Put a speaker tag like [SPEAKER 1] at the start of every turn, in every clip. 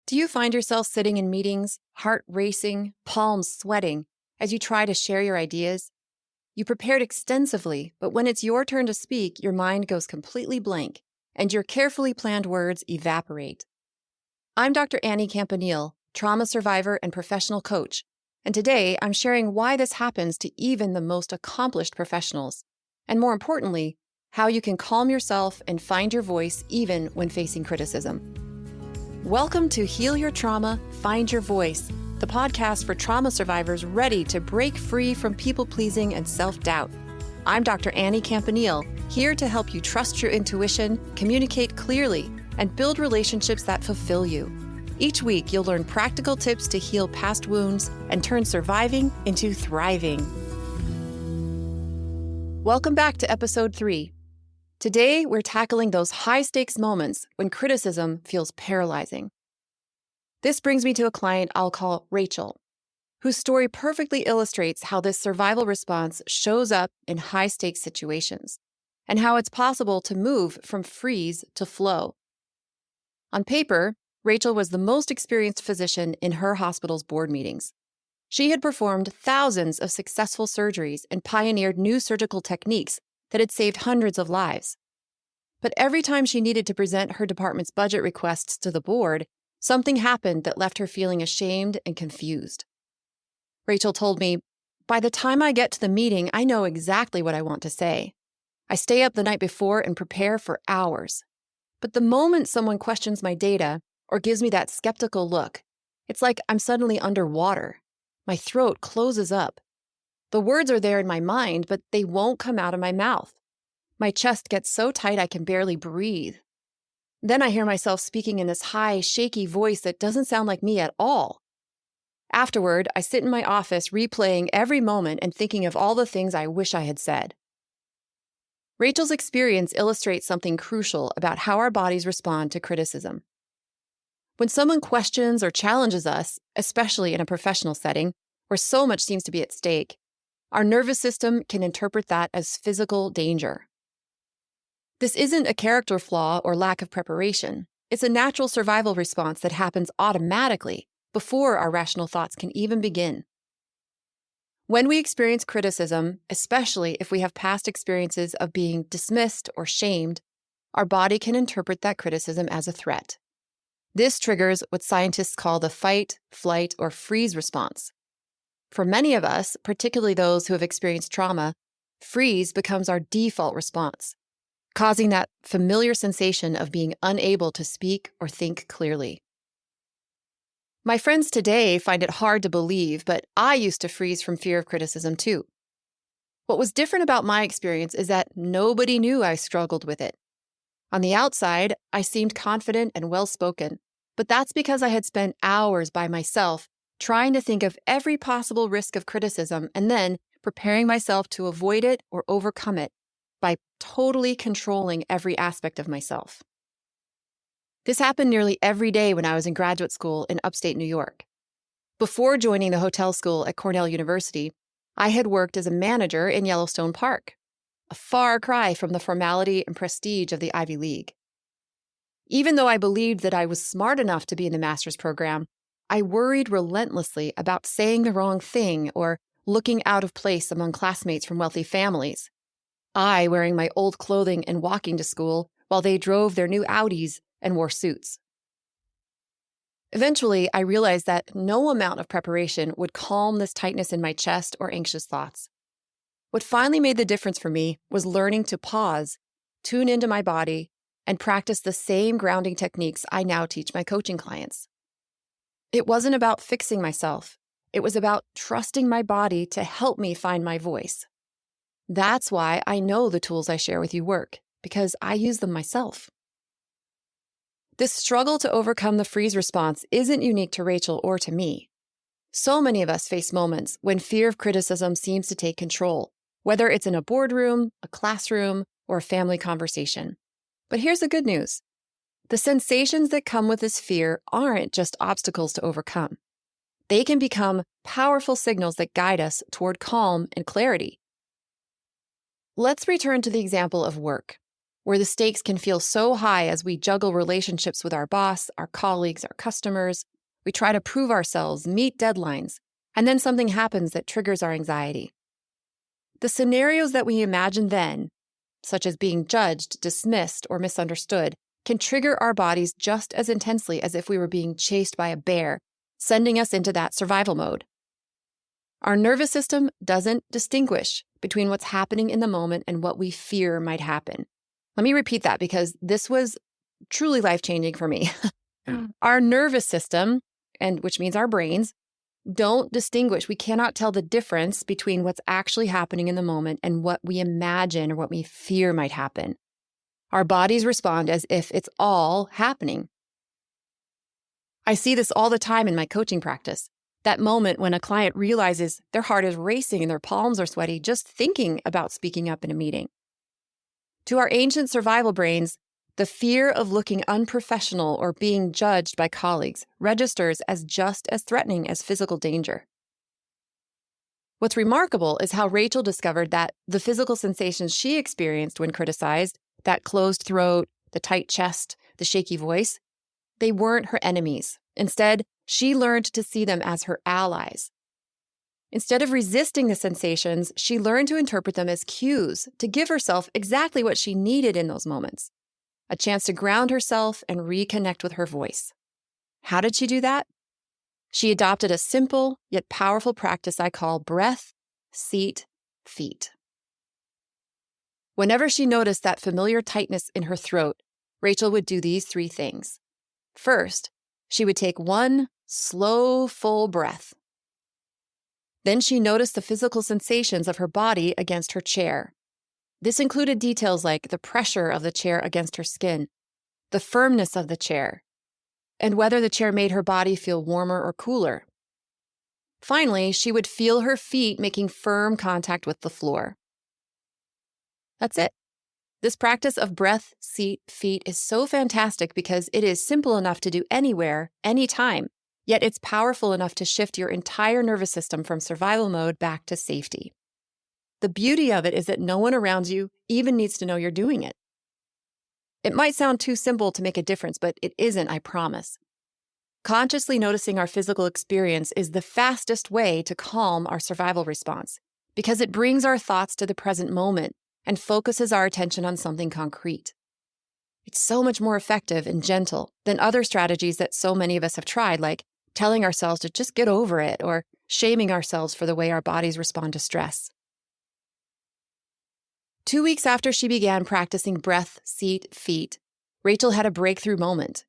[SPEAKER 1] Do you find yourself sitting in meetings, heart racing, palms sweating, as you try to share your ideas? You prepared extensively, but when it's your turn to speak, your mind goes completely blank, and your carefully planned words evaporate. I'm Dr. Annie Campanile, trauma survivor and professional coach, and today I'm sharing why this happens to even the most accomplished professionals, and more importantly, how you can calm yourself and find your voice even when facing criticism. Welcome to Heal Your Trauma, Find Your Voice, the podcast for trauma survivors ready to break free from people-pleasing and self-doubt. I'm Dr. Annie Campanile, here to help you trust your intuition, communicate clearly, and build relationships that fulfill you. Each week, you'll learn practical tips to heal past wounds and turn surviving into thriving. Welcome back to episode 3. Today, we're tackling those high-stakes moments when criticism feels paralyzing. This brings me to a client I'll call Rachel, whose story perfectly illustrates how this survival response shows up in high-stakes situations, and how it's possible to move from freeze to flow. On paper, Rachel was the most experienced physician in her hospital's board meetings. She had performed thousands of successful surgeries and pioneered new surgical techniques that had saved hundreds of lives. But every time she needed to present her department's budget requests to the board, something happened that left her feeling ashamed and confused. Rachel told me, "By the time I get to the meeting, I know exactly what I want to say. I stay up the night before and prepare for hours. But the moment someone questions my data or gives me that skeptical look, it's like I'm suddenly underwater. My throat closes up. The words are there in my mind, but they won't come out of my mouth. My chest gets so tight I can barely breathe. Then I hear myself speaking in this high, shaky voice that doesn't sound like me at all. Afterward, I sit in my office replaying every moment and thinking of all the things I wish I had said." Rachel's experience illustrates something crucial about how our bodies respond to criticism. When someone questions or challenges us, especially in a professional setting, where so much seems to be at stake, our nervous system can interpret that as physical danger. This isn't a character flaw or lack of preparation. It's a natural survival response that happens automatically before our rational thoughts can even begin. When we experience criticism, especially if we have past experiences of being dismissed or shamed, our body can interpret that criticism as a threat. This triggers what scientists call the fight, flight, or freeze response. For many of us, particularly those who have experienced trauma, freeze becomes our default response, causing that familiar sensation of being unable to speak or think clearly. My friends today find it hard to believe, but I used to freeze from fear of criticism too. What was different about my experience is that nobody knew I struggled with it. On the outside, I seemed confident and well-spoken, but that's because I had spent hours by myself trying to think of every possible risk of criticism and then preparing myself to avoid it or overcome it by totally controlling every aspect of myself. This happened nearly every day when I was in graduate school in upstate New York. Before joining the hotel school at Cornell University, I had worked as a manager in Yellowstone Park, a far cry from the formality and prestige of the Ivy League. Even though I believed that I was smart enough to be in the master's program, I worried relentlessly about saying the wrong thing or looking out of place among classmates from wealthy families. I wearing my old clothing and walking to school while they drove their new Audis and wore suits. Eventually, I realized that no amount of preparation would calm this tightness in my chest or anxious thoughts. What finally made the difference for me was learning to pause, tune into my body, and practice the same grounding techniques I now teach my coaching clients. It wasn't about fixing myself. It was about trusting my body to help me find my voice. That's why I know the tools I share with you work, because I use them myself. This struggle to overcome the freeze response isn't unique to Rachel or to me. So many of us face moments when fear of criticism seems to take control, whether it's in a boardroom, a classroom, or a family conversation. But here's the good news. The sensations that come with this fear aren't just obstacles to overcome. They can become powerful signals that guide us toward calm and clarity. Let's return to the example of work, where the stakes can feel so high as we juggle relationships with our boss, our colleagues, our customers. We try to prove ourselves, meet deadlines, and then something happens that triggers our anxiety. The scenarios that we imagine then, such as being judged, dismissed, or misunderstood, can trigger our bodies just as intensely as if we were being chased by a bear, sending us into that survival mode. Our nervous system doesn't distinguish between what's happening in the moment and what we fear might happen. Let me repeat that because this was truly life-changing for me. Our nervous system, and which means our brains, don't distinguish. We cannot tell the difference between what's actually happening in the moment and what we imagine or what we fear might happen. Our bodies respond as if it's all happening. I see this all the time in my coaching practice. That moment when a client realizes their heart is racing and their palms are sweaty just thinking about speaking up in a meeting. To our ancient survival brains, the fear of looking unprofessional or being judged by colleagues registers as just as threatening as physical danger. What's remarkable is how Rachel discovered that the physical sensations she experienced when criticized, that closed throat, the tight chest, the shaky voice, they weren't her enemies. Instead, she learned to see them as her allies. Instead of resisting the sensations, she learned to interpret them as cues to give herself exactly what she needed in those moments, a chance to ground herself and reconnect with her voice. How did she do that? She adopted a simple yet powerful practice I call breath, seat, feet. Whenever she noticed that familiar tightness in her throat, Rachel would do these three things. First, she would take one slow, full breath. Then she noticed the physical sensations of her body against her chair. This included details like the pressure of the chair against her skin, the firmness of the chair, and whether the chair made her body feel warmer or cooler. Finally, she would feel her feet making firm contact with the floor. That's it. This practice of breath, seat, feet is so fantastic because it is simple enough to do anywhere, anytime, yet it's powerful enough to shift your entire nervous system from survival mode back to safety. The beauty of it is that no one around you even needs to know you're doing it. It might sound too simple to make a difference, but it isn't, I promise. Consciously noticing our physical experience is the fastest way to calm our survival response because it brings our thoughts to the present moment and focuses our attention on something concrete. It's so much more effective and gentle than other strategies that so many of us have tried, like telling ourselves to just get over it or shaming ourselves for the way our bodies respond to stress. 2 weeks after she began practicing breath, seat, feet, Rachel had a breakthrough moment.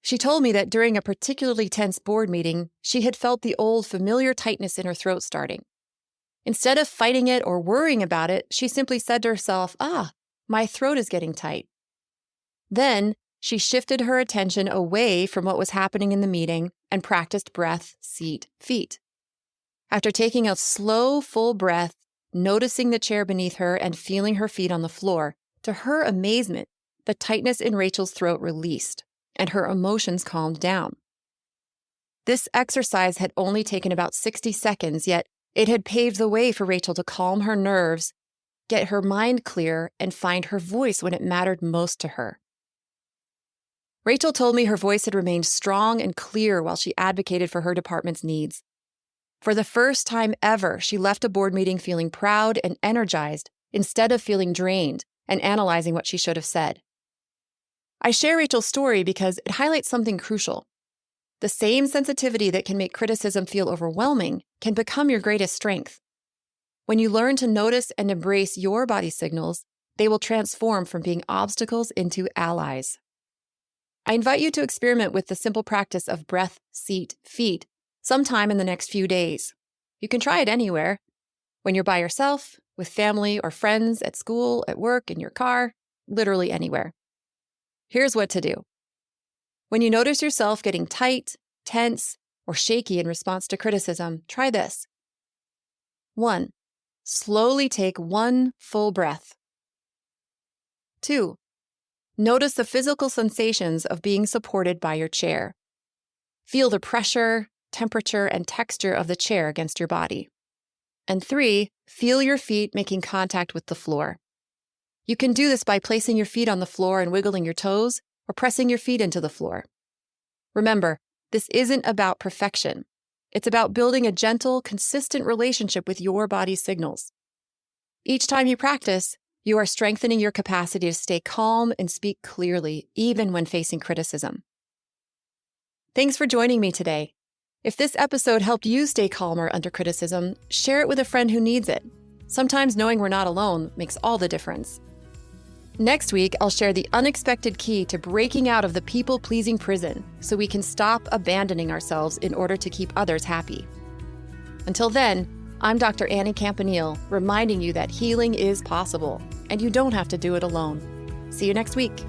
[SPEAKER 1] She told me that during a particularly tense board meeting, she had felt the old familiar tightness in her throat starting. Instead of fighting it or worrying about it, she simply said to herself, my throat is getting tight. Then she shifted her attention away from what was happening in the meeting and practiced breath, seat, feet. After taking a slow, full breath, noticing the chair beneath her and feeling her feet on the floor, to her amazement, the tightness in Rachel's throat released and her emotions calmed down. This exercise had only taken about 60 seconds, yet it had paved the way for Rachel to calm her nerves, get her mind clear, and find her voice when it mattered most to her. Rachel told me her voice had remained strong and clear while she advocated for her department's needs. For the first time ever, she left a board meeting feeling proud and energized instead of feeling drained and analyzing what she should have said. I share Rachel's story because it highlights something crucial. The same sensitivity that can make criticism feel overwhelming can become your greatest strength. When you learn to notice and embrace your body signals, they will transform from being obstacles into allies. I invite you to experiment with the simple practice of breath, seat, feet sometime in the next few days. You can try it anywhere, when you're by yourself, with family or friends, at school, at work, in your car, literally anywhere. Here's what to do. When you notice yourself getting tight, tense, or shaky in response to criticism, try this. 1. Slowly take one full breath. 2. Notice the physical sensations of being supported by your chair. Feel the pressure, temperature, and texture of the chair against your body. And 3, feel your feet making contact with the floor. You can do this by placing your feet on the floor and wiggling your toes, or pressing your feet into the floor. Remember, this isn't about perfection. It's about building a gentle, consistent relationship with your body's signals. Each time you practice, you are strengthening your capacity to stay calm and speak clearly, even when facing criticism. Thanks for joining me today. If this episode helped you stay calmer under criticism, share it with a friend who needs it. Sometimes knowing we're not alone makes all the difference. Next week, I'll share the unexpected key to breaking out of the people-pleasing prison so we can stop abandoning ourselves in order to keep others happy. Until then, I'm Dr. Annie Campanile, reminding you that healing is possible, and you don't have to do it alone. See you next week.